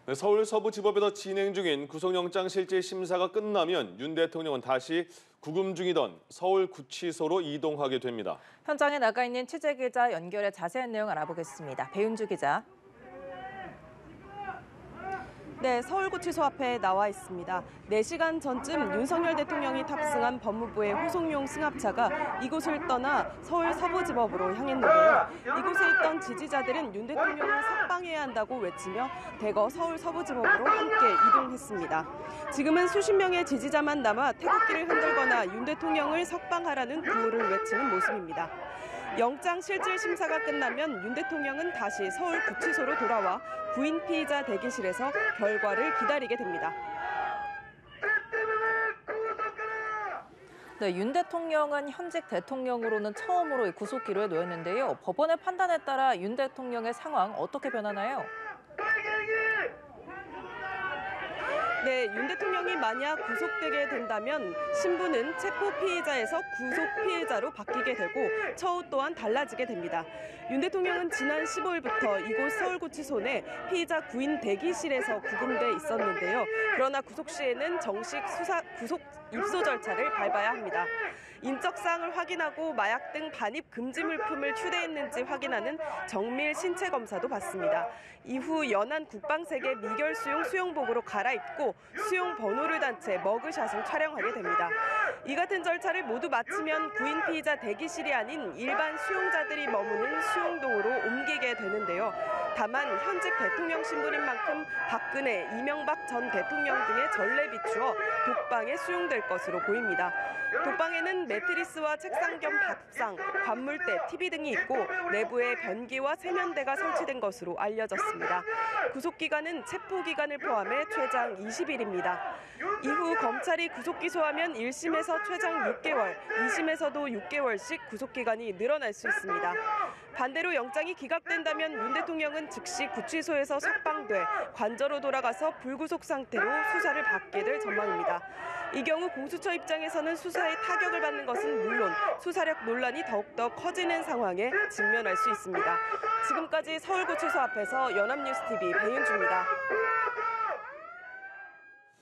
네, 서울 서부지법에서 진행 중인 구속영장 실질 심사가 끝나면 윤 대통령은 다시 구금 중이던 서울구치소로 이동하게 됩니다. 현장에 나가 있는 취재기자 연결해 자세한 내용 알아보겠습니다. 배윤주 기자. 네, 서울구치소 앞에 나와 있습니다. 4시간 전쯤 윤석열 대통령이 탑승한 법무부의 호송용 승합차가 이곳을 떠나 서울 서부지법으로 향했는데요. 이곳에 있던 지지자들은 윤 대통령을 석방해야 한다고 외치며 대거 서울 서부지법으로 함께 이동했습니다. 지금은 수십 명의 지지자만 남아 태극기를 흔들거나 윤 대통령을 석방하라는 구호를 외치는 모습입니다. 영장 실질 심사가 끝나면 윤 대통령은 다시 서울구치소로 돌아와 구인 피의자 대기실에서 결과를 기다리게 됩니다. 네, 윤 대통령은 현직 대통령으로는 처음으로 구속기로에 놓였는데요. 법원의 판단에 따라 윤 대통령의 상황 어떻게 변하나요? 네, 윤 대통령이 만약 구속되게 된다면 신분은 체포 피의자에서 구속 피의자로 바뀌게 되고 처우 또한 달라지게 됩니다. 윤 대통령은 지난 15일부터 이곳 서울구치소 내 피의자 구인 대기실에서 구금돼 있었는데요. 그러나 구속 시에는 정식 구속 입소 절차를 밟아야 합니다. 인적사항을 확인하고 마약 등 반입 금지 물품을 추대했는지 확인하는 정밀 신체 검사도 받습니다. 이후 연안 국방색의 미결 수용 수용복으로 갈아입고 수용 번호를 단 채 머그샷을 촬영하게 됩니다. 이 같은 절차를 모두 마치면 구인 피의자 대기실이 아닌 일반 수용자들이 머무는 수용동으로 옮기게 되는데요. 다만 현직 대통령 신분인 만큼 박근혜, 이명박 전 대통령 등의 전례 비추어 독방에 수용될 것으로 보입니다. 독방에는 매트리스와 책상 겸 밥상, 관물대, TV 등이 있고 내부에 변기와 세면대가 설치된 것으로 알려졌습니다. 구속기간은 체포기간을 포함해 최장 20일입니다. 이후 검찰이 구속 기소하면 1심에서 최장 6개월, 2심에서도 6개월씩 구속기간이 늘어날 수 있습니다. 반대로 영장이 기각된다면 윤 대통령은 즉시 구치소에서 석방돼 관저로 돌아가서 불구속 상태로 수사를 받게 될 전망입니다. 이 경우 공수처 입장에서는 수사에 타격을 받는 것은 물론 수사력 논란이 더욱더 커지는 상황에 직면할 수 있습니다. 지금까지 서울구치소 앞에서 연합뉴스TV 배윤주입니다.